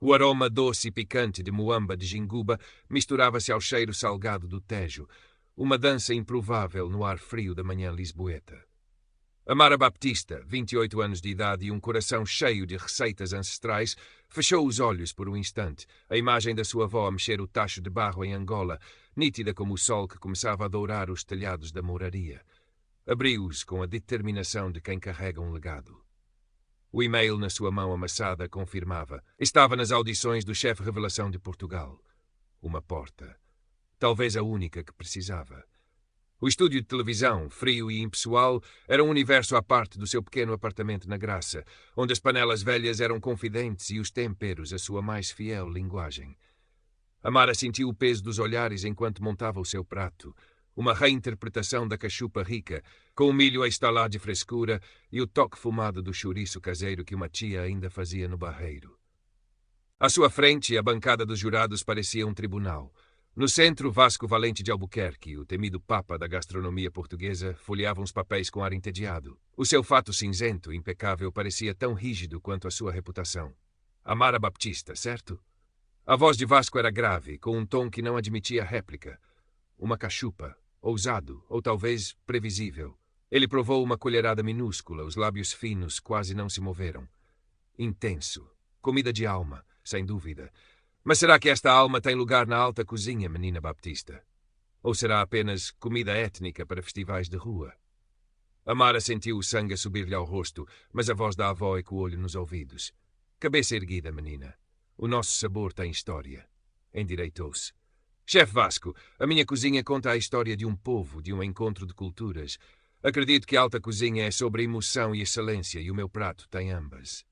O aroma doce e picante de muamba de Jinguba misturava-se ao cheiro salgado do Tejo, uma dança improvável no ar frio da manhã lisboeta. Amara Baptista, 28 anos de idade e um coração cheio de receitas ancestrais, fechou os olhos por um instante, a imagem da sua avó a mexer o tacho de barro em Angola, nítida como o sol que começava a dourar os telhados da mouraria. Abriu-os com a determinação de quem carrega um legado. O e-mail na sua mão amassada confirmava. Estava nas audições do chefe revelação de Portugal. Uma porta. Talvez a única que precisava. O estúdio de televisão, frio e impessoal, era um universo à parte do seu pequeno apartamento na Graça, onde as panelas velhas eram confidentes e os temperos a sua mais fiel linguagem. Amara sentiu o peso dos olhares enquanto montava o seu prato, uma reinterpretação da cachupa rica, com o milho a estalar de frescura e o toque fumado do chouriço caseiro que uma tia ainda fazia no barreiro. À sua frente, a bancada dos jurados parecia um tribunal. No centro, Vasco Valente de Albuquerque, o temido papa da gastronomia portuguesa, folheava uns papéis com ar entediado. O seu fato cinzento, impecável, parecia tão rígido quanto a sua reputação. Amara Baptista, certo? A voz de Vasco era grave, com um tom que não admitia réplica. Uma cachupa, ousado, ou talvez previsível. Ele provou uma colherada minúscula, os lábios finos quase não se moveram. Intenso. Comida de alma, sem dúvida. Mas será que esta alma tem lugar na alta cozinha, menina Baptista? Ou será apenas comida étnica para festivais de rua? Amara sentiu o sangue a subir-lhe ao rosto, mas a voz da avó ecoou-lhe nos ouvidos. Cabeça erguida, menina. O nosso sabor tem história. Endireitou-se. Chefe Vasco, a minha cozinha conta a história de um povo, de um encontro de culturas. Acredito que a alta cozinha é sobre emoção e excelência, e o meu prato tem ambas.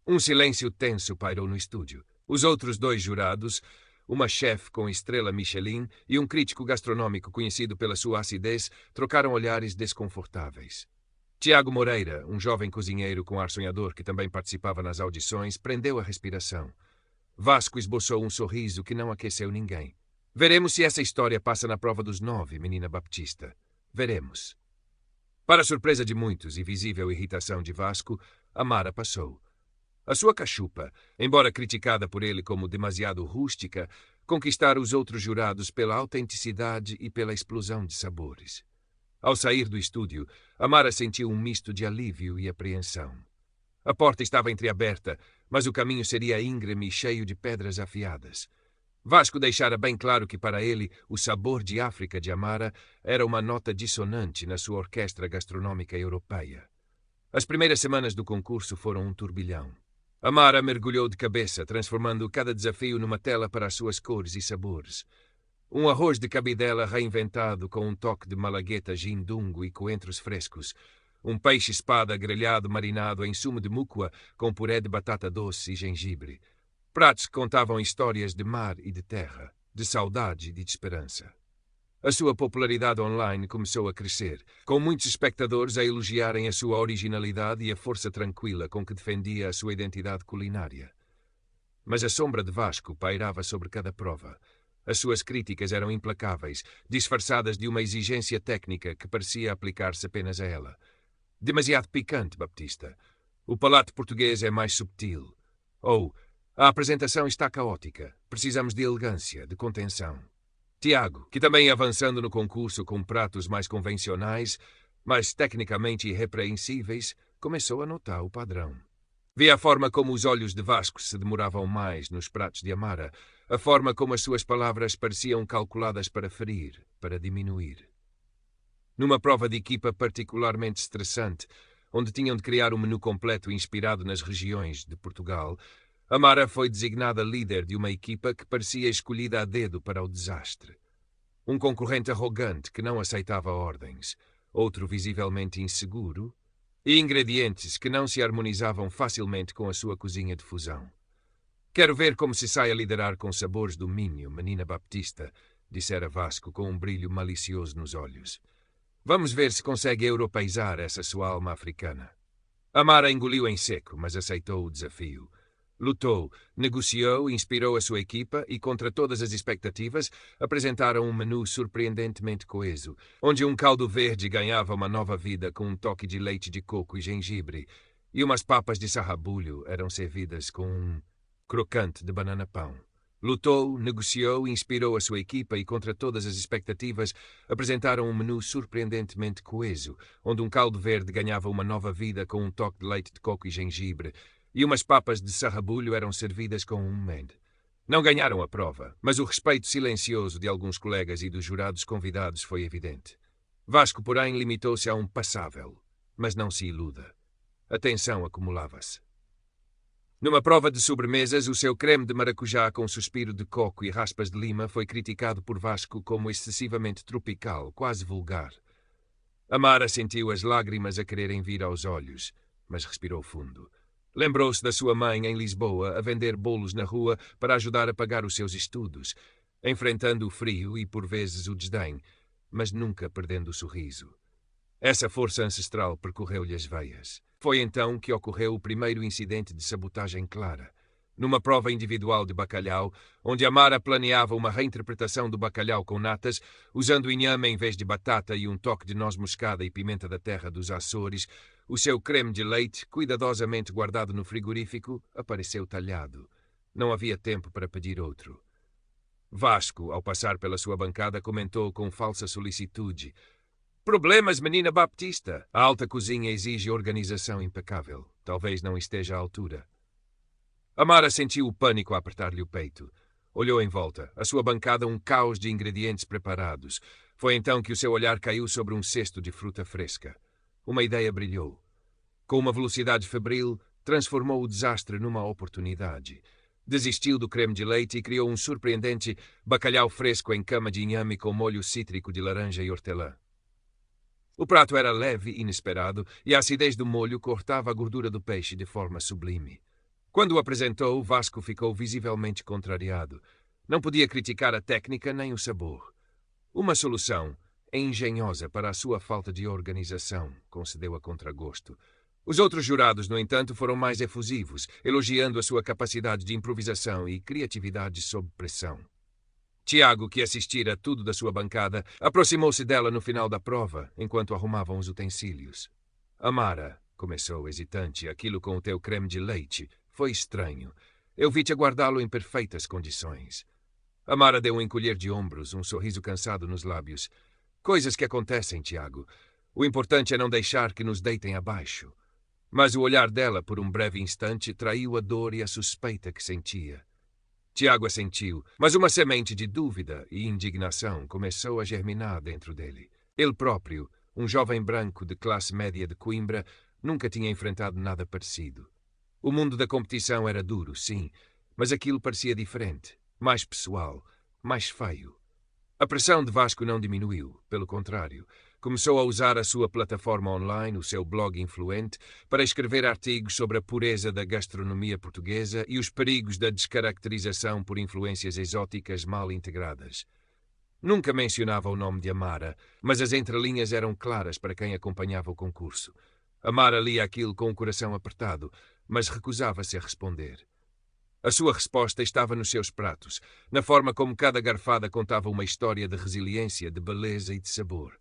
Um silêncio tenso pairou no estúdio. Os outros dois jurados, uma chefe com estrela Michelin e um crítico gastronômico conhecido pela sua acidez, trocaram olhares desconfortáveis. Tiago Moreira, um jovem cozinheiro com ar sonhador que também participava nas audições, prendeu a respiração. Vasco esboçou um sorriso que não aqueceu ninguém. Veremos se essa história passa na prova dos 9, menina Baptista. Veremos. Para a surpresa de muitos e visível irritação de Vasco, Amara passou. A sua cachupa, embora criticada por ele como demasiado rústica, conquistara os outros jurados pela autenticidade e pela explosão de sabores. Ao sair do estúdio, Amara sentiu um misto de alívio e apreensão. A porta estava entreaberta, mas o caminho seria íngreme e cheio de pedras afiadas. Vasco deixara bem claro que para ele o sabor de África de Amara era uma nota dissonante na sua orquestra gastronômica europeia. As primeiras semanas do concurso foram um turbilhão. Amara mergulhou de cabeça, transformando cada desafio numa tela para as suas cores e sabores. Um arroz de cabidela reinventado com um toque de malagueta gindungo e coentros frescos. Um peixe-espada grelhado marinado em sumo de múcua com puré de batata doce e gengibre. Pratos que contavam histórias de mar e de terra, de saudade e de esperança. A sua popularidade online começou a crescer, com muitos espectadores a elogiarem a sua originalidade e a força tranquila com que defendia a sua identidade culinária. Mas a sombra de Vasco pairava sobre cada prova. As suas críticas eram implacáveis, disfarçadas de uma exigência técnica que parecia aplicar-se apenas a ela. Demasiado picante, Baptista. O palato português é mais subtil. Ou, a apresentação está caótica. Precisamos de elegância, de contenção. Tiago, que também ia avançando no concurso com pratos mais convencionais, mas tecnicamente irrepreensíveis, começou a notar o padrão. Via a forma como os olhos de Vasco se demoravam mais nos pratos de Amara, a forma como as suas palavras pareciam calculadas para ferir, para diminuir. Numa prova de equipa particularmente estressante, onde tinham de criar um menu completo inspirado nas regiões de Portugal, Amara foi designada líder de uma equipa que parecia escolhida a dedo para o desastre. Um concorrente arrogante que não aceitava ordens, outro visivelmente inseguro, e ingredientes que não se harmonizavam facilmente com a sua cozinha de fusão. Quero ver como se sai a liderar com sabores do Minho, menina Baptista, dissera Vasco com um brilho malicioso nos olhos. Vamos ver se consegue europeizar essa sua alma africana. Amara engoliu em seco, mas aceitou o desafio. Lutou, negociou, inspirou a sua equipa e, contra todas as expectativas, apresentaram um menu surpreendentemente coeso, onde um caldo verde ganhava uma nova vida com um toque de leite de coco e gengibre, e umas papas de sarrabulho eram servidas com crocante de banana-pão. Lutou, negociou, inspirou a sua equipa e, contra todas as expectativas, apresentaram um menu surpreendentemente coeso, onde um caldo verde ganhava uma nova vida com um toque de leite de coco e gengibre, e umas papas de sarrabulho eram servidas com um med. Não ganharam a prova, mas o respeito silencioso de alguns colegas e dos jurados convidados foi evidente. Vasco, porém, limitou-se a um passável. Mas não se iluda. A tensão acumulava-se. Numa prova de sobremesas, o seu creme de maracujá com suspiro de coco e raspas de lima foi criticado por Vasco como excessivamente tropical, quase vulgar. Amara sentiu as lágrimas a quererem vir aos olhos, mas respirou fundo. Lembrou-se da sua mãe em Lisboa a vender bolos na rua para ajudar a pagar os seus estudos, enfrentando o frio e, por vezes, o desdém, mas nunca perdendo o sorriso. Essa força ancestral percorreu-lhe as veias. Foi então que ocorreu o primeiro incidente de sabotagem clara. Numa prova individual de bacalhau, onde Amara planeava uma reinterpretação do bacalhau com natas, usando inhame em vez de batata e um toque de noz moscada e pimenta da terra dos Açores, o seu creme de leite, cuidadosamente guardado no frigorífico, apareceu talhado. Não havia tempo para pedir outro. Vasco, ao passar pela sua bancada, comentou com falsa solicitude: "Problemas, menina Baptista. A alta cozinha exige organização impecável. Talvez não esteja à altura." Amara sentiu o pânico a apertar-lhe o peito. Olhou em volta. A sua bancada um caos de ingredientes preparados. Foi então que o seu olhar caiu sobre um cesto de fruta fresca. Uma ideia brilhou. Com uma velocidade febril, transformou o desastre numa oportunidade. Desistiu do creme de leite e criou um surpreendente bacalhau fresco em cama de inhame com molho cítrico de laranja e hortelã. O prato era leve e inesperado, e a acidez do molho cortava a gordura do peixe de forma sublime. Quando o apresentou, Vasco ficou visivelmente contrariado. Não podia criticar a técnica nem o sabor. Uma solução, engenhosa para a sua falta de organização, concedeu a contragosto. Os outros jurados, no entanto, foram mais efusivos, elogiando a sua capacidade de improvisação e criatividade sob pressão. Tiago, que assistira a tudo da sua bancada, aproximou-se dela no final da prova, enquanto arrumavam os utensílios. "Amara", começou hesitante, "aquilo com o teu creme de leite foi estranho. Eu vi-te aguardá-lo em perfeitas condições." Amara deu um encolher de ombros, um sorriso cansado nos lábios. "Coisas que acontecem, Tiago. O importante é não deixar que nos deitem abaixo." Mas o olhar dela, por um breve instante, traiu a dor e a suspeita que sentia. Tiago assentiu, mas uma semente de dúvida e indignação começou a germinar dentro dele. Ele próprio, um jovem branco de classe média de Coimbra, nunca tinha enfrentado nada parecido. O mundo da competição era duro, sim, mas aquilo parecia diferente, mais pessoal, mais feio. A pressão de Vasco não diminuiu, pelo contrário. Começou a usar a sua plataforma online, o seu blog influente, para escrever artigos sobre a pureza da gastronomia portuguesa e os perigos da descaracterização por influências exóticas mal integradas. Nunca mencionava o nome de Amara, mas as entrelinhas eram claras para quem acompanhava o concurso. Amara lia aquilo com o coração apertado, mas recusava-se a responder. A sua resposta estava nos seus pratos, na forma como cada garfada contava uma história de resiliência, de beleza e de sabor.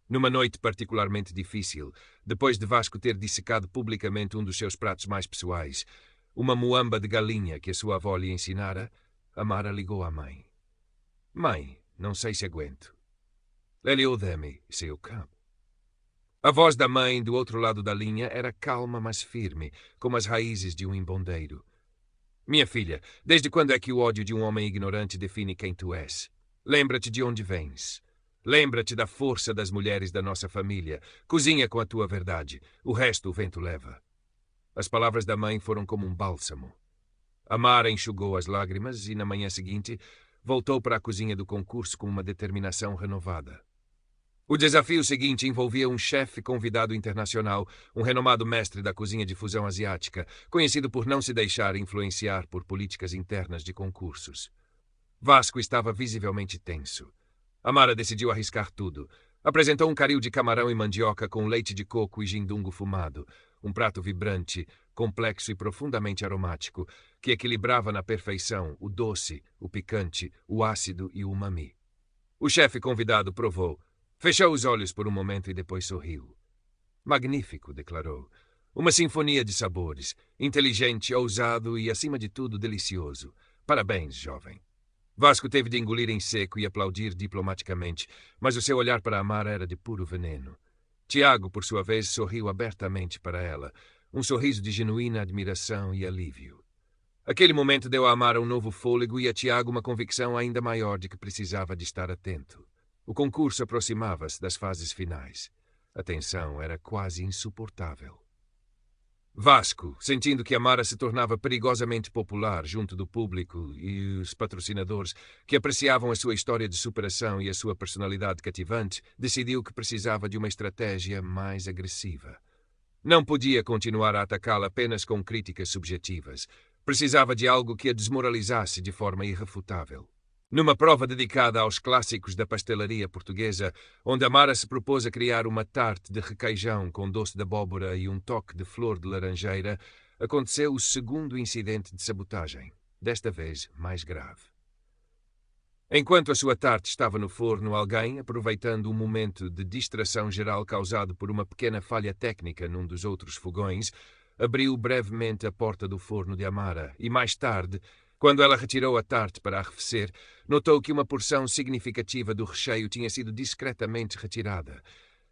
Numa noite particularmente difícil, depois de Vasco ter dissecado publicamente um dos seus pratos mais pessoais, uma muamba de galinha que a sua avó lhe ensinara, Amara ligou à mãe. "Mãe, não sei se aguento." "Lelio demi, se eu come." A voz da mãe, do outro lado da linha, era calma, mas firme, como as raízes de um empondeiro. "Minha filha, desde quando é que o ódio de um homem ignorante define quem tu és? Lembra-te de onde vens. Lembra-te da força das mulheres da nossa família. Cozinha com a tua verdade. O resto o vento leva." As palavras da mãe foram como um bálsamo. Amara enxugou as lágrimas e, na manhã seguinte, voltou para a cozinha do concurso com uma determinação renovada. O desafio seguinte envolvia um chefe convidado internacional, um renomado mestre da cozinha de fusão asiática, conhecido por não se deixar influenciar por políticas internas de concursos. Vasco estava visivelmente tenso. Amara decidiu arriscar tudo. Apresentou um caril de camarão e mandioca com leite de coco e gindungo fumado, um prato vibrante, complexo e profundamente aromático, que equilibrava na perfeição o doce, o picante, o ácido e o umami. O chefe convidado provou. Fechou os olhos por um momento e depois sorriu. "Magnífico", declarou. Uma sinfonia de sabores, inteligente, ousado e, acima de tudo, delicioso. Parabéns, jovem. Vasco teve de engolir em seco e aplaudir diplomaticamente, mas o seu olhar para Amara era de puro veneno. Tiago, por sua vez, sorriu abertamente para ela, um sorriso de genuína admiração e alívio. Aquele momento deu a Amara um novo fôlego e a Tiago uma convicção ainda maior de que precisava de estar atento. O concurso aproximava-se das fases finais. A tensão era quase insuportável. Vasco, sentindo que Amara se tornava perigosamente popular junto do público e os patrocinadores que apreciavam a sua história de superação e a sua personalidade cativante, decidiu que precisava de uma estratégia mais agressiva. Não podia continuar a atacá-la apenas com críticas subjetivas. Precisava de algo que a desmoralizasse de forma irrefutável. Numa prova dedicada aos clássicos da pastelaria portuguesa, onde Amara se propôs a criar uma tarte de requeijão com doce de abóbora e um toque de flor de laranjeira, aconteceu o segundo incidente de sabotagem, desta vez mais grave. Enquanto a sua tarte estava no forno, alguém, aproveitando um momento de distração geral causado por uma pequena falha técnica num dos outros fogões, abriu brevemente a porta do forno de Amara e, mais tarde, quando ela retirou a tarte para arrefecer, notou que uma porção significativa do recheio tinha sido discretamente retirada,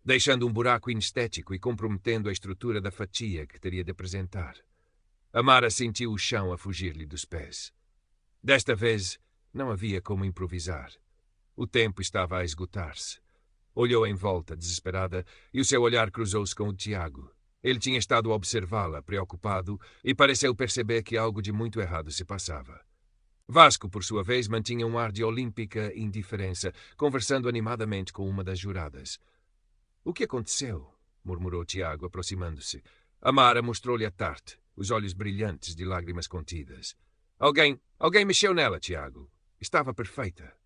deixando um buraco inestético e comprometendo a estrutura da fatia que teria de apresentar. Amara sentiu o chão a fugir-lhe dos pés. Desta vez, não havia como improvisar. O tempo estava a esgotar-se. Olhou em volta, desesperada, e o seu olhar cruzou-se com o de Tiago. Ele tinha estado a observá-la, preocupado, e pareceu perceber que algo de muito errado se passava. Vasco, por sua vez, mantinha um ar de olímpica indiferença, conversando animadamente com uma das juradas. — O que aconteceu? Murmurou Tiago, aproximando-se. Amara mostrou-lhe a tarte, os olhos brilhantes de lágrimas contidas. — Alguém mexeu nela, Tiago. Estava perfeita.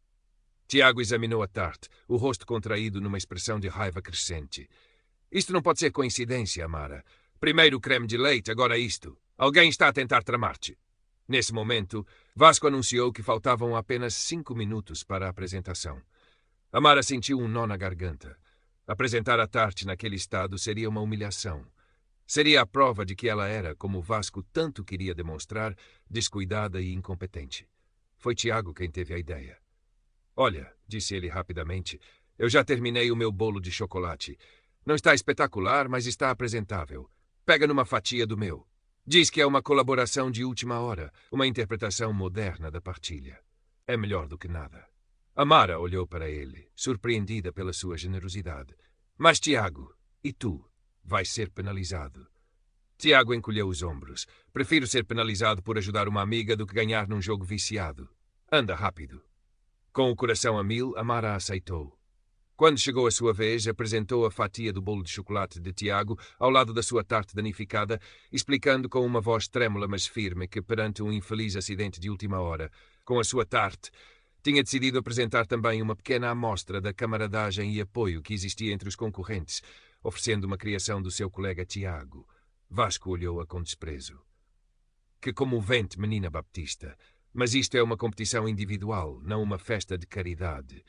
Tiago examinou a tarte, o rosto contraído numa expressão de raiva crescente. Isto não pode ser coincidência, Amara. Primeiro o creme de leite, agora isto. Alguém está a tentar tramar-te. Nesse momento, Vasco anunciou que faltavam apenas 5 minutos para a apresentação. Amara sentiu um nó na garganta. Apresentar a tarte naquele estado seria uma humilhação. Seria a prova de que ela era, como Vasco tanto queria demonstrar, descuidada e incompetente. Foi Tiago quem teve a ideia. — Olha, disse ele rapidamente, eu já terminei o meu bolo de chocolate. Não está espetacular, mas está apresentável. Pega numa fatia do meu. Diz que é uma colaboração de última hora, uma interpretação moderna da partilha. É melhor do que nada. Amara olhou para ele, surpreendida pela sua generosidade. Mas, Tiago, e tu? Vais ser penalizado. Tiago encolheu os ombros. Prefiro ser penalizado por ajudar uma amiga do que ganhar num jogo viciado. Anda rápido. Com o coração a mil, Amara aceitou. Quando chegou a sua vez, apresentou a fatia do bolo de chocolate de Tiago ao lado da sua tarte danificada, explicando com uma voz trêmula mas firme que, perante um infeliz acidente de última hora, com a sua tarte, tinha decidido apresentar também uma pequena amostra da camaradagem e apoio que existia entre os concorrentes, oferecendo uma criação do seu colega Tiago. Vasco olhou-a com desprezo. Que comovente, menina Baptista, mas isto é uma competição individual, não uma festa de caridade.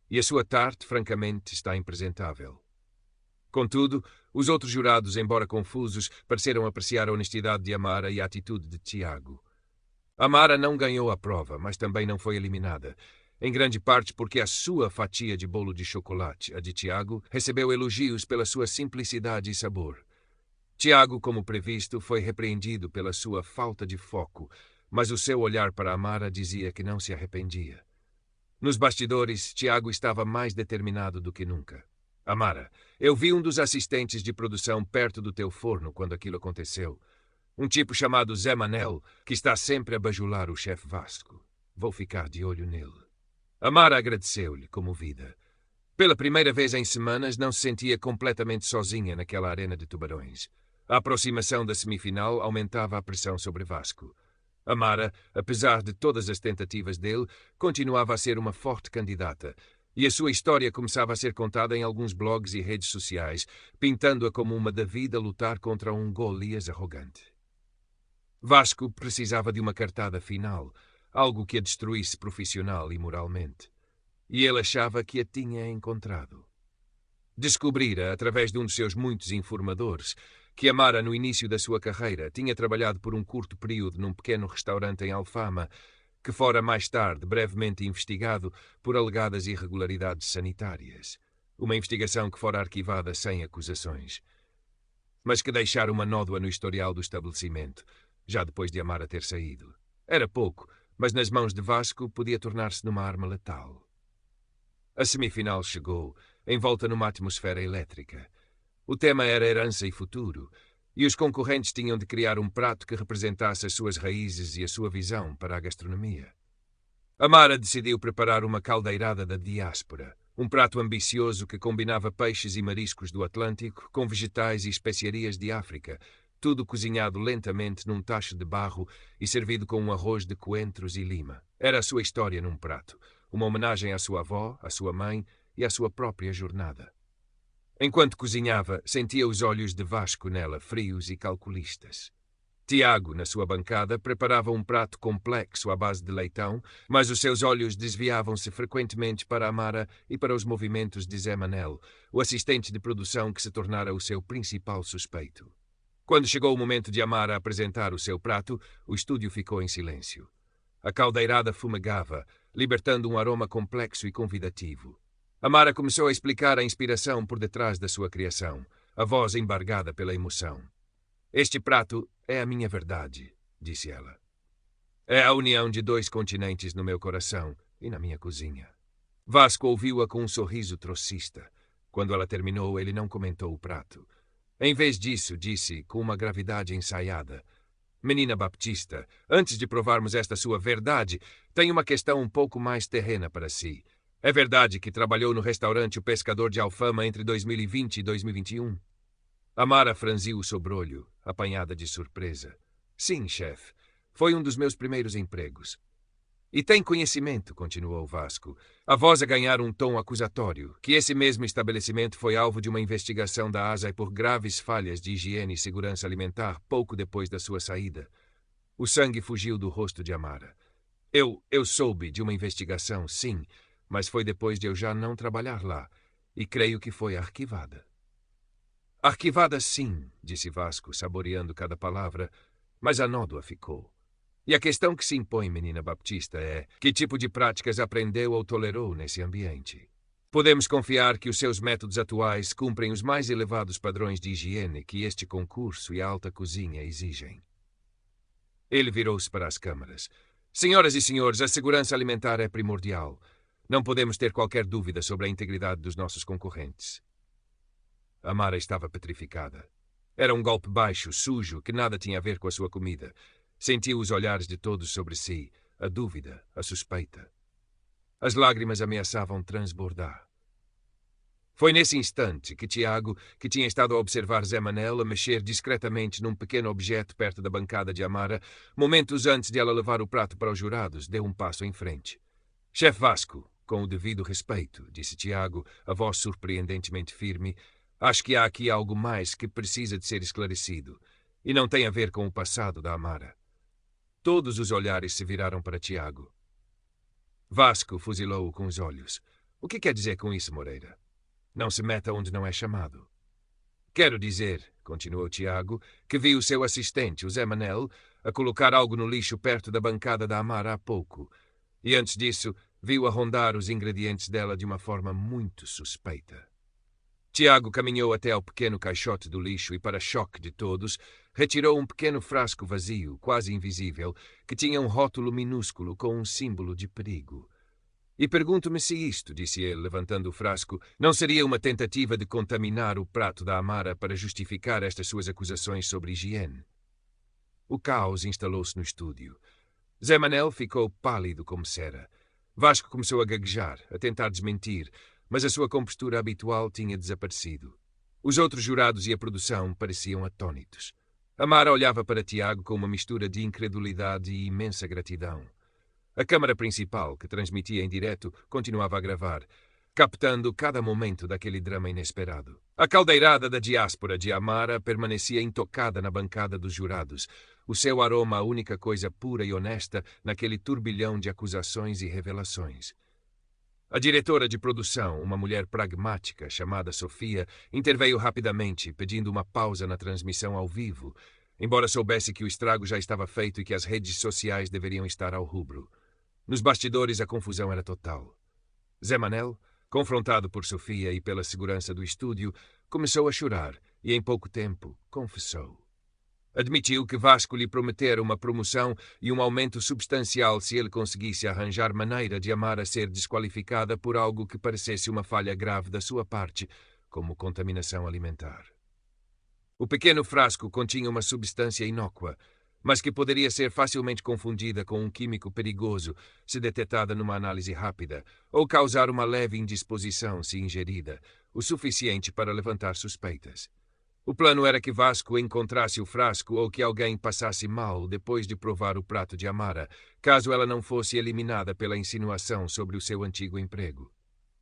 E a sua tarte, francamente, está impresentável. Contudo, os outros jurados, embora confusos, pareceram apreciar a honestidade de Amara e a atitude de Tiago. Amara não ganhou a prova, mas também não foi eliminada, em grande parte porque a sua fatia de bolo de chocolate, a de Tiago, recebeu elogios pela sua simplicidade e sabor. Tiago, como previsto, foi repreendido pela sua falta de foco, mas o seu olhar para Amara dizia que não se arrependia. Nos bastidores, Tiago estava mais determinado do que nunca. — Amara, eu vi um dos assistentes de produção perto do teu forno quando aquilo aconteceu. Um tipo chamado Zé Manel, que está sempre a bajular o chefe Vasco. Vou ficar de olho nele. Amara agradeceu-lhe, comovida. Pela primeira vez em semanas, não se sentia completamente sozinha naquela arena de tubarões. A aproximação da semifinal aumentava a pressão sobre Vasco. Amara, apesar de todas as tentativas dele, continuava a ser uma forte candidata, e a sua história começava a ser contada em alguns blogs e redes sociais, pintando-a como uma David a lutar contra um Golias arrogante. Vasco precisava de uma cartada final, algo que a destruísse profissional e moralmente. E ele achava que a tinha encontrado. Descobrira, através de um dos seus muitos informadores, que Amara, no início da sua carreira, tinha trabalhado por um curto período num pequeno restaurante em Alfama, que fora mais tarde brevemente investigado por alegadas irregularidades sanitárias. Uma investigação que fora arquivada sem acusações, mas que deixara uma nódoa no historial do estabelecimento, já depois de Amara ter saído. Era pouco, mas nas mãos de Vasco podia tornar-se numa arma letal. A semifinal chegou, envolta numa atmosfera elétrica. O tema era herança e futuro, e os concorrentes tinham de criar um prato que representasse as suas raízes e a sua visão para a gastronomia. Amara decidiu preparar uma caldeirada da diáspora, um prato ambicioso que combinava peixes e mariscos do Atlântico com vegetais e especiarias de África, tudo cozinhado lentamente num tacho de barro e servido com um arroz de coentros e lima. Era a sua história num prato, uma homenagem à sua avó, à sua mãe e à sua própria jornada. Enquanto cozinhava, sentia os olhos de Vasco nela, frios e calculistas. Tiago, na sua bancada, preparava um prato complexo à base de leitão, mas os seus olhos desviavam-se frequentemente para Amara e para os movimentos de Zé Manel, o assistente de produção que se tornara o seu principal suspeito. Quando chegou o momento de Amara apresentar o seu prato, o estúdio ficou em silêncio. A caldeirada fumegava, libertando um aroma complexo e convidativo. Amara começou a explicar a inspiração por detrás da sua criação, a voz embargada pela emoção. Este prato é a minha verdade, disse ela. É a união de dois continentes no meu coração e na minha cozinha. Vasco ouviu-a com um sorriso trocista. Quando ela terminou, ele não comentou o prato. Em vez disso, disse, com uma gravidade ensaiada: Menina Baptista, antes de provarmos esta sua verdade, tenho uma questão um pouco mais terrena para si. É verdade que trabalhou no restaurante O Pescador de Alfama entre 2020 e 2021? Amara franziu o sobrolho, apanhada de surpresa. Sim, chefe. Foi um dos meus primeiros empregos. E tem conhecimento, continuou Vasco, a voz a ganhar um tom acusatório, que esse mesmo estabelecimento foi alvo de uma investigação da ASAI por graves falhas de higiene e segurança alimentar pouco depois da sua saída. O sangue fugiu do rosto de Amara. Eu soube de uma investigação, sim, mas foi depois de eu já não trabalhar lá, e creio que foi arquivada. Arquivada sim, disse Vasco, saboreando cada palavra, mas a nódoa ficou. E a questão que se impõe, menina Baptista, é que tipo de práticas aprendeu ou tolerou nesse ambiente? Podemos confiar que os seus métodos atuais cumprem os mais elevados padrões de higiene que este concurso e a alta cozinha exigem. Ele virou-se para as câmaras. Senhoras e senhores, a segurança alimentar é primordial. Não podemos ter qualquer dúvida sobre a integridade dos nossos concorrentes. Amara estava petrificada. Era um golpe baixo, sujo, que nada tinha a ver com a sua comida. Sentiu os olhares de todos sobre si, a dúvida, a suspeita. As lágrimas ameaçavam transbordar. Foi nesse instante que Tiago, que tinha estado a observar Zé Manel a mexer discretamente num pequeno objeto perto da bancada de Amara, momentos antes de ela levar o prato para os jurados, deu um passo em frente. Chefe Vasco, com o devido respeito, disse Tiago, a voz surpreendentemente firme, acho que há aqui algo mais que precisa de ser esclarecido, e não tem a ver com o passado da Amara. Todos os olhares se viraram para Tiago. Vasco fuzilou-o com os olhos. O que quer dizer com isso, Moreira? Não se meta onde não é chamado. Quero dizer, continuou Tiago, que vi o seu assistente, o Zé Manel, a colocar algo no lixo perto da bancada da Amara há pouco. E antes disso, viu-a rondar os ingredientes dela de uma forma muito suspeita. Tiago caminhou até ao pequeno caixote do lixo e, para choque de todos, retirou um pequeno frasco vazio, quase invisível, que tinha um rótulo minúsculo com um símbolo de perigo. E pergunto-me se isto, disse ele, levantando o frasco, não seria uma tentativa de contaminar o prato da Amara para justificar estas suas acusações sobre higiene. O caos instalou-se no estúdio. Zé Manel ficou pálido como cera. Vasco começou a gaguejar, a tentar desmentir, mas a sua compostura habitual tinha desaparecido. Os outros jurados e a produção pareciam atônitos. Amara olhava para Tiago com uma mistura de incredulidade e imensa gratidão. A câmara principal, que transmitia em direto, continuava a gravar, captando cada momento daquele drama inesperado. A caldeirada da diáspora de Amara permanecia intocada na bancada dos jurados, o seu aroma a única coisa pura e honesta naquele turbilhão de acusações e revelações. A diretora de produção, uma mulher pragmática chamada Sofia, interveio rapidamente, pedindo uma pausa na transmissão ao vivo, embora soubesse que o estrago já estava feito e que as redes sociais deveriam estar ao rubro. Nos bastidores, a confusão era total. Zé Manel, confrontado por Sofia e pela segurança do estúdio, começou a chorar e, em pouco tempo, confessou. Admitiu que Vasco lhe prometera uma promoção e um aumento substancial se ele conseguisse arranjar maneira de Amara ser desqualificada por algo que parecesse uma falha grave da sua parte, como contaminação alimentar. O pequeno frasco continha uma substância inócua, mas que poderia ser facilmente confundida com um químico perigoso se detetada numa análise rápida, ou causar uma leve indisposição se ingerida, o suficiente para levantar suspeitas. O plano era que Vasco encontrasse o frasco ou que alguém passasse mal depois de provar o prato de Amara, caso ela não fosse eliminada pela insinuação sobre o seu antigo emprego.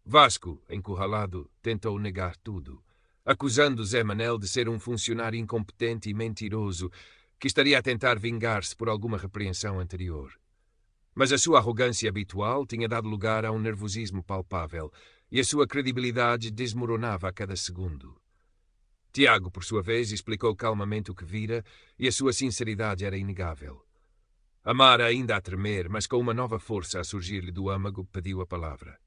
Vasco, encurralado, tentou negar tudo, acusando Zé Manel de ser um funcionário incompetente e mentiroso que estaria a tentar vingar-se por alguma repreensão anterior. Mas a sua arrogância habitual tinha dado lugar a um nervosismo palpável e a sua credibilidade desmoronava a cada segundo. Tiago, por sua vez, explicou calmamente o que vira e a sua sinceridade era inegável. Amara, ainda a tremer, mas com uma nova força a surgir-lhe do âmago, pediu a palavra.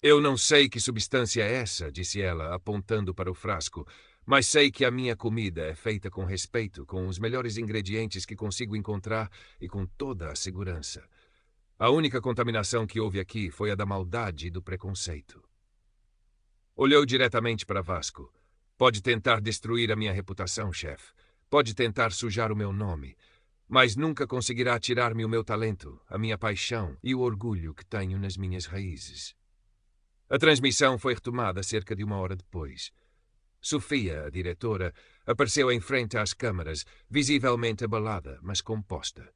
Eu não sei que substância é essa, disse ela, apontando para o frasco, mas sei que a minha comida é feita com respeito, com os melhores ingredientes que consigo encontrar e com toda a segurança. A única contaminação que houve aqui foi a da maldade e do preconceito. Olhou diretamente para Vasco. Pode tentar destruir a minha reputação, chefe. Pode tentar sujar o meu nome. Mas nunca conseguirá tirar-me o meu talento, a minha paixão e o orgulho que tenho nas minhas raízes. A transmissão foi retomada cerca de 1 hora depois. Sofia, a diretora, apareceu em frente às câmaras, visivelmente abalada, mas composta.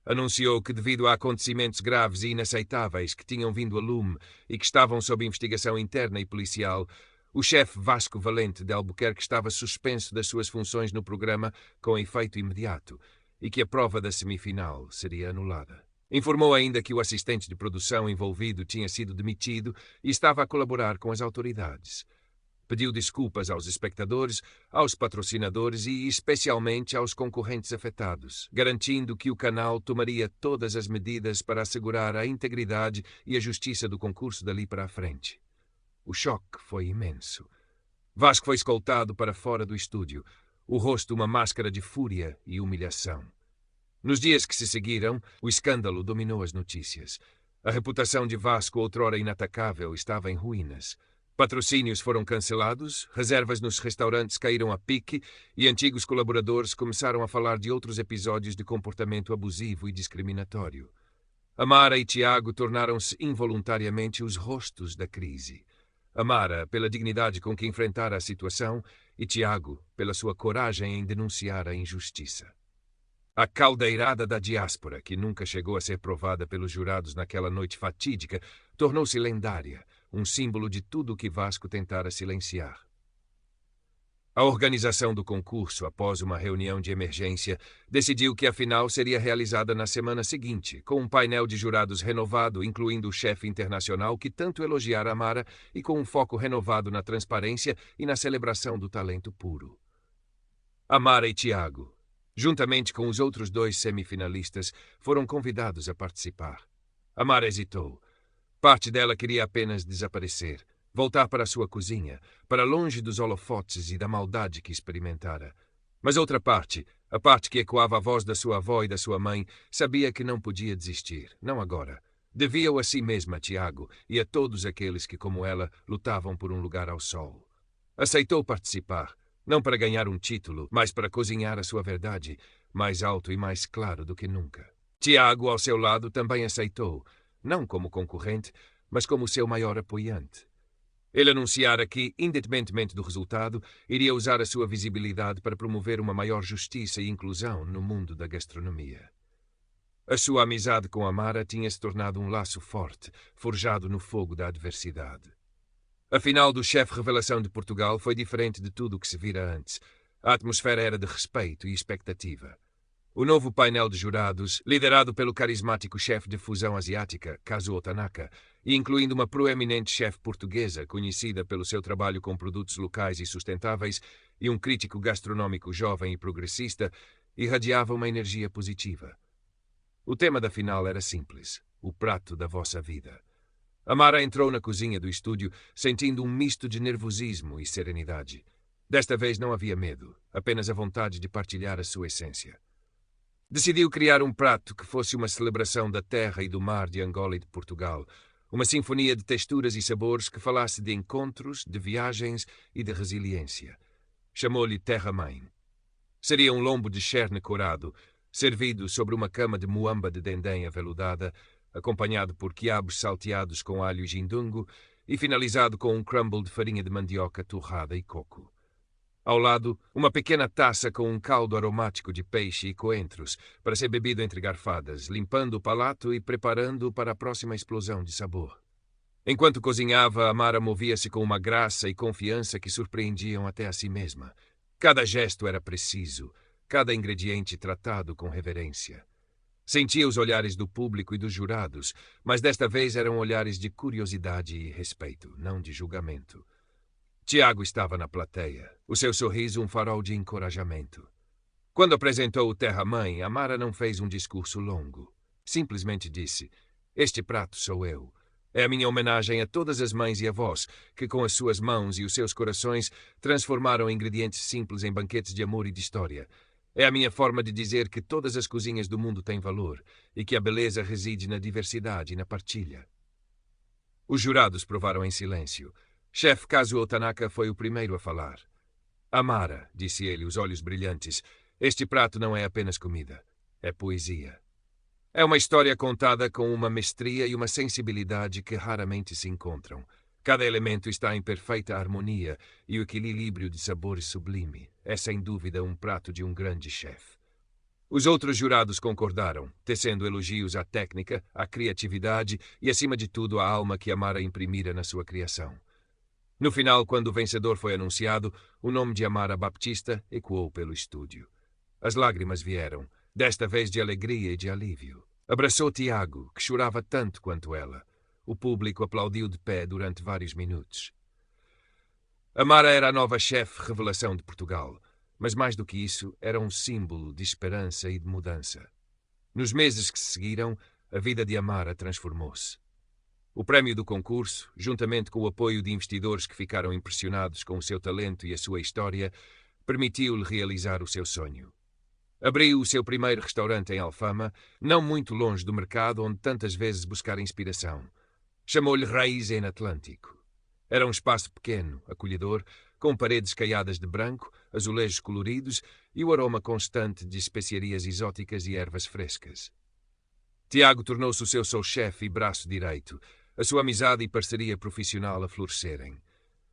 Anunciou que, devido a acontecimentos graves e inaceitáveis que tinham vindo a lume e que estavam sob investigação interna e policial, o chefe Vasco Valente de Albuquerque estava suspenso das suas funções no programa com efeito imediato e que a prova da semifinal seria anulada. Informou ainda que o assistente de produção envolvido tinha sido demitido e estava a colaborar com as autoridades. Pediu desculpas aos espectadores, aos patrocinadores e, especialmente, aos concorrentes afetados, garantindo que o canal tomaria todas as medidas para assegurar a integridade e a justiça do concurso dali para a frente. O choque foi imenso. Vasco foi escoltado para fora do estúdio, o rosto uma máscara de fúria e humilhação. Nos dias que se seguiram, o escândalo dominou as notícias. A reputação de Vasco, outrora inatacável, estava em ruínas. Patrocínios foram cancelados, reservas nos restaurantes caíram a pique e antigos colaboradores começaram a falar de outros episódios de comportamento abusivo e discriminatório. Amara e Tiago tornaram-se involuntariamente os rostos da crise. Amara, pela dignidade com que enfrentara a situação, e Tiago, pela sua coragem em denunciar a injustiça. A caldeirada da diáspora, que nunca chegou a ser provada pelos jurados naquela noite fatídica, tornou-se lendária, um símbolo de tudo o que Vasco tentara silenciar. A organização do concurso, após uma reunião de emergência, decidiu que a final seria realizada na semana seguinte, com um painel de jurados renovado, incluindo o chefe internacional que tanto elogiara Amara e com um foco renovado na transparência e na celebração do talento puro. Amara e Tiago, juntamente com os outros 2 semifinalistas, foram convidados a participar. Amara hesitou. Parte dela queria apenas desaparecer, voltar para a sua cozinha, para longe dos holofotes e da maldade que experimentara. Mas outra parte, a parte que ecoava a voz da sua avó e da sua mãe, sabia que não podia desistir, não agora. Devia-o a si mesma, Tiago, e a todos aqueles que, como ela, lutavam por um lugar ao sol. Aceitou participar, não para ganhar um título, mas para cozinhar a sua verdade, mais alto e mais claro do que nunca. Tiago, ao seu lado, também aceitou, não como concorrente, mas como seu maior apoiante. Ele anunciara que, independentemente do resultado, iria usar a sua visibilidade para promover uma maior justiça e inclusão no mundo da gastronomia. A sua amizade com Amara tinha se tornado um laço forte, forjado no fogo da adversidade. A final do chefe revelação de Portugal foi diferente de tudo o que se vira antes. A atmosfera era de respeito e expectativa. O novo painel de jurados, liderado pelo carismático chefe de fusão asiática, Kazuo Tanaka, e incluindo uma proeminente chefe portuguesa conhecida pelo seu trabalho com produtos locais e sustentáveis, e um crítico gastronômico jovem e progressista, irradiava uma energia positiva. O tema da final era simples: o prato da vossa vida. Amara entrou na cozinha do estúdio sentindo um misto de nervosismo e serenidade. Desta vez não havia medo, apenas a vontade de partilhar a sua essência. Decidiu criar um prato que fosse uma celebração da terra e do mar de Angola e de Portugal, uma sinfonia de texturas e sabores que falasse de encontros, de viagens e de resiliência. Chamou-lhe Terra-Mãe. Seria um lombo de cherne corado, servido sobre uma cama de muamba de dendém aveludada, acompanhado por quiabos salteados com alho e gindungo e finalizado com um crumble de farinha de mandioca torrada e coco. Ao lado, uma pequena taça com um caldo aromático de peixe e coentros, para ser bebido entre garfadas, limpando o palato e preparando-o para a próxima explosão de sabor. Enquanto cozinhava, Amara movia-se com uma graça e confiança que surpreendiam até a si mesma. Cada gesto era preciso, cada ingrediente tratado com reverência. Sentia os olhares do público e dos jurados, mas desta vez eram olhares de curiosidade e respeito, não de julgamento. Tiago estava na plateia, o seu sorriso um farol de encorajamento. Quando apresentou o Terra-Mãe, Amara não fez um discurso longo. Simplesmente disse: "Este prato sou eu. É a minha homenagem a todas as mães e avós que, com as suas mãos e os seus corações, transformaram ingredientes simples em banquetes de amor e de história. É a minha forma de dizer que todas as cozinhas do mundo têm valor e que a beleza reside na diversidade e na partilha." Os jurados provaram em silêncio. Chefe Kazuo Tanaka foi o primeiro a falar. "Amara", disse ele, os olhos brilhantes, "este prato não é apenas comida, é poesia. É uma história contada com uma mestria e uma sensibilidade que raramente se encontram. Cada elemento está em perfeita harmonia e o equilíbrio de sabores sublime. É sem dúvida um prato de um grande chefe." Os outros jurados concordaram, tecendo elogios à técnica, à criatividade e, acima de tudo, à alma que Amara imprimira na sua criação. No final, quando o vencedor foi anunciado, o nome de Amara Baptista ecoou pelo estúdio. As lágrimas vieram, desta vez de alegria e de alívio. Abraçou Tiago, que chorava tanto quanto ela. O público aplaudiu de pé durante vários minutos. Amara era a nova chefe revelação de Portugal, mas mais do que isso, era um símbolo de esperança e de mudança. Nos meses que se seguiram, a vida de Amara transformou-se. O prémio do concurso, juntamente com o apoio de investidores que ficaram impressionados com o seu talento e a sua história, permitiu-lhe realizar o seu sonho. Abriu o seu primeiro restaurante em Alfama, não muito longe do mercado onde tantas vezes buscara inspiração. Chamou-lhe Raiz en Atlântico. Era um espaço pequeno, acolhedor, com paredes caiadas de branco, azulejos coloridos e o aroma constante de especiarias exóticas e ervas frescas. Tiago tornou-se o seu sous-chefe e braço direito, a sua amizade e parceria profissional a florescerem.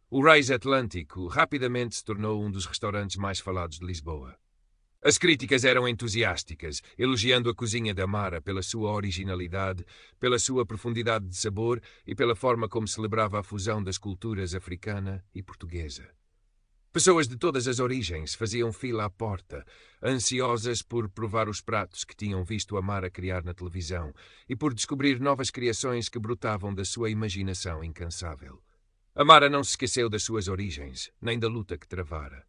O Raiz Atlântico rapidamente se tornou um dos restaurantes mais falados de Lisboa. As críticas eram entusiásticas, elogiando a cozinha de Amara pela sua originalidade, pela sua profundidade de sabor e pela forma como celebrava a fusão das culturas africana e portuguesa. Pessoas de todas as origens faziam fila à porta, ansiosas por provar os pratos que tinham visto Amara criar na televisão e por descobrir novas criações que brotavam da sua imaginação incansável. Amara não se esqueceu das suas origens, nem da luta que travara.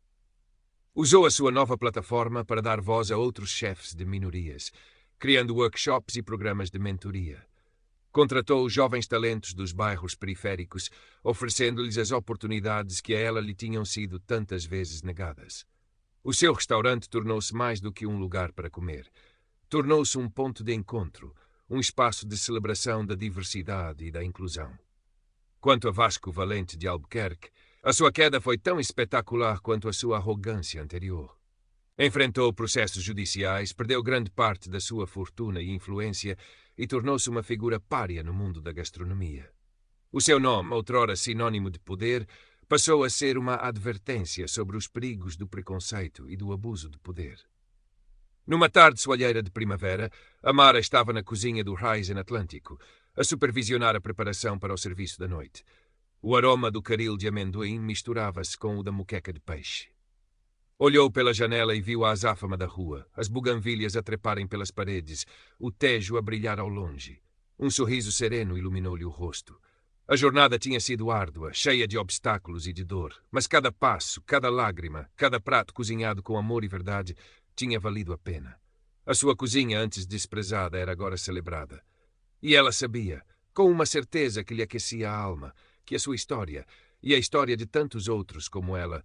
Usou a sua nova plataforma para dar voz a outros chefes de minorias, criando workshops e programas de mentoria. Contratou jovens talentos dos bairros periféricos, oferecendo-lhes as oportunidades que a ela lhe tinham sido tantas vezes negadas. O seu restaurante tornou-se mais do que um lugar para comer. Tornou-se um ponto de encontro, um espaço de celebração da diversidade e da inclusão. Quanto a Vasco Valente de Albuquerque, a sua queda foi tão espetacular quanto a sua arrogância anterior. Enfrentou processos judiciais, perdeu grande parte da sua fortuna e influência e tornou-se uma figura pária no mundo da gastronomia. O seu nome, outrora sinônimo de poder, passou a ser uma advertência sobre os perigos do preconceito e do abuso de poder. Numa tarde soalheira de primavera, Amara estava na cozinha do Raiz en Atlântico, a supervisionar a preparação para o serviço da noite. O aroma do caril de amendoim misturava-se com o da moqueca de peixe. Olhou pela janela e viu a azáfama da rua, as buganvílias a treparem pelas paredes, o Tejo a brilhar ao longe. Um sorriso sereno iluminou-lhe o rosto. A jornada tinha sido árdua, cheia de obstáculos e de dor, mas cada passo, cada lágrima, cada prato cozinhado com amor e verdade tinha valido a pena. A sua cozinha, antes desprezada, era agora celebrada. E ela sabia, com uma certeza que lhe aquecia a alma, que a sua história, e a história de tantos outros como ela,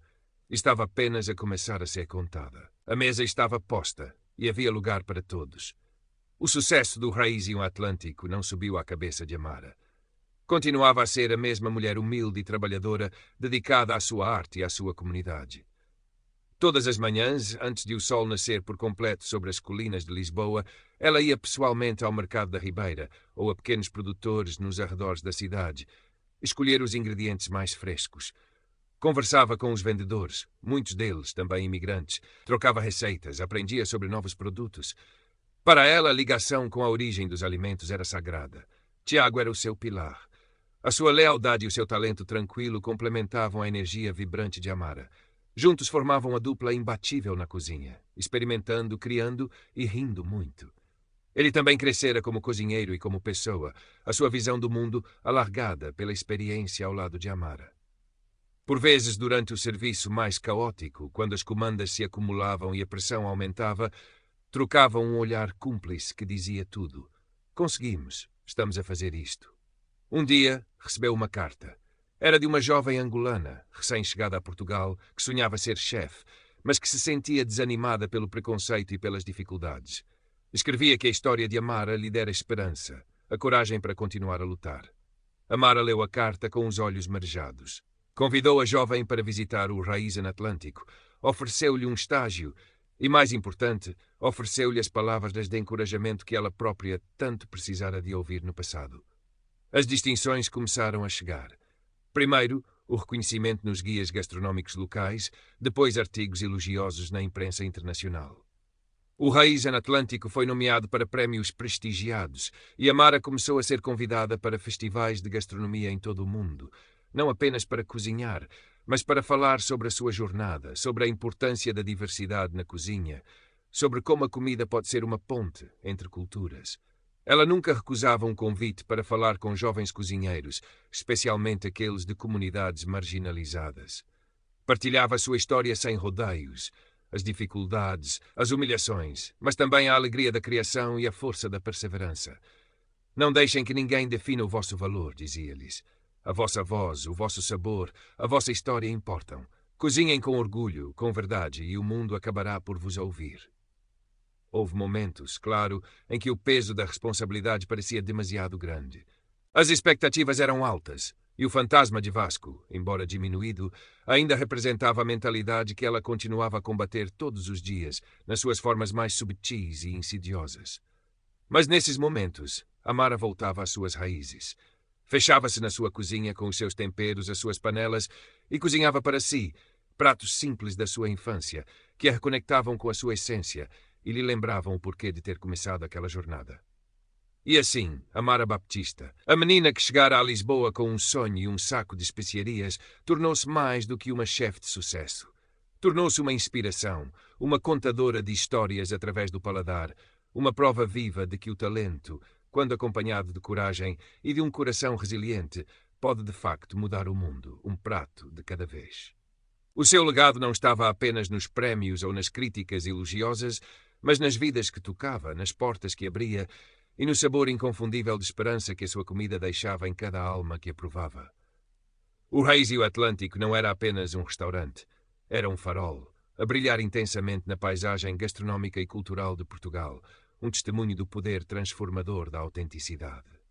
estava apenas a começar a ser contada. A mesa estava posta e havia lugar para todos. O sucesso do Raízium Atlântico não subiu à cabeça de Amara. Continuava a ser a mesma mulher humilde e trabalhadora, dedicada à sua arte e à sua comunidade. Todas as manhãs, antes de o sol nascer por completo sobre as colinas de Lisboa, ela ia pessoalmente ao mercado da Ribeira ou a pequenos produtores nos arredores da cidade, escolher os ingredientes mais frescos. Conversava com os vendedores, muitos deles também imigrantes, trocava receitas, aprendia sobre novos produtos. Para ela, a ligação com a origem dos alimentos era sagrada. Tiago era o seu pilar. A sua lealdade e o seu talento tranquilo complementavam a energia vibrante de Amara. Juntos formavam a dupla imbatível na cozinha, experimentando, criando e rindo muito. Ele também crescera como cozinheiro e como pessoa, a sua visão do mundo alargada pela experiência ao lado de Amara. Por vezes, durante o serviço mais caótico, quando as comandas se acumulavam e a pressão aumentava, trocavam um olhar cúmplice que dizia tudo. Conseguimos, estamos a fazer isto. Um dia, recebeu uma carta. Era de uma jovem angolana, recém-chegada a Portugal, que sonhava ser chefe, mas que se sentia desanimada pelo preconceito e pelas dificuldades. Escrevia que a história de Amara lhe dera esperança, a coragem para continuar a lutar. Amara leu a carta com os olhos marejados. Convidou a jovem para visitar o Raízen Atlântico, ofereceu-lhe um estágio e, mais importante, ofereceu-lhe as palavras de encorajamento que ela própria tanto precisara de ouvir no passado. As distinções começaram a chegar. Primeiro, o reconhecimento nos guias gastronómicos locais, depois artigos elogiosos na imprensa internacional. O Raízen Atlântico foi nomeado para prémios prestigiados e Amara começou a ser convidada para festivais de gastronomia em todo o mundo, não apenas para cozinhar, mas para falar sobre a sua jornada, sobre a importância da diversidade na cozinha, sobre como a comida pode ser uma ponte entre culturas. Ela nunca recusava um convite para falar com jovens cozinheiros, especialmente aqueles de comunidades marginalizadas. Partilhava a sua história sem rodeios, as dificuldades, as humilhações, mas também a alegria da criação e a força da perseverança. Não deixem que ninguém defina o vosso valor, dizia-lhes. A vossa voz, o vosso sabor, a vossa história importam. Cozinhem com orgulho, com verdade, e o mundo acabará por vos ouvir. Houve momentos, claro, em que o peso da responsabilidade parecia demasiado grande. As expectativas eram altas, e o fantasma de Vasco, embora diminuído, ainda representava a mentalidade que ela continuava a combater todos os dias, nas suas formas mais subtis e insidiosas. Mas nesses momentos, Amara voltava às suas raízes. Fechava-se na sua cozinha com os seus temperos, as suas panelas, e cozinhava para si, pratos simples da sua infância, que a reconectavam com a sua essência e lhe lembravam o porquê de ter começado aquela jornada. E assim, Amara Baptista, a menina que chegara a Lisboa com um sonho e um saco de especiarias, tornou-se mais do que uma chefe de sucesso. Tornou-se uma inspiração, uma contadora de histórias através do paladar, uma prova viva de que o talento, quando acompanhado de coragem e de um coração resiliente, pode de facto mudar o mundo, um prato de cada vez. O seu legado não estava apenas nos prémios ou nas críticas elogiosas, mas nas vidas que tocava, nas portas que abria e no sabor inconfundível de esperança que a sua comida deixava em cada alma que a provava. O Raízen Atlântico não era apenas um restaurante, era um farol, a brilhar intensamente na paisagem gastronómica e cultural de Portugal, um testemunho do poder transformador da autenticidade.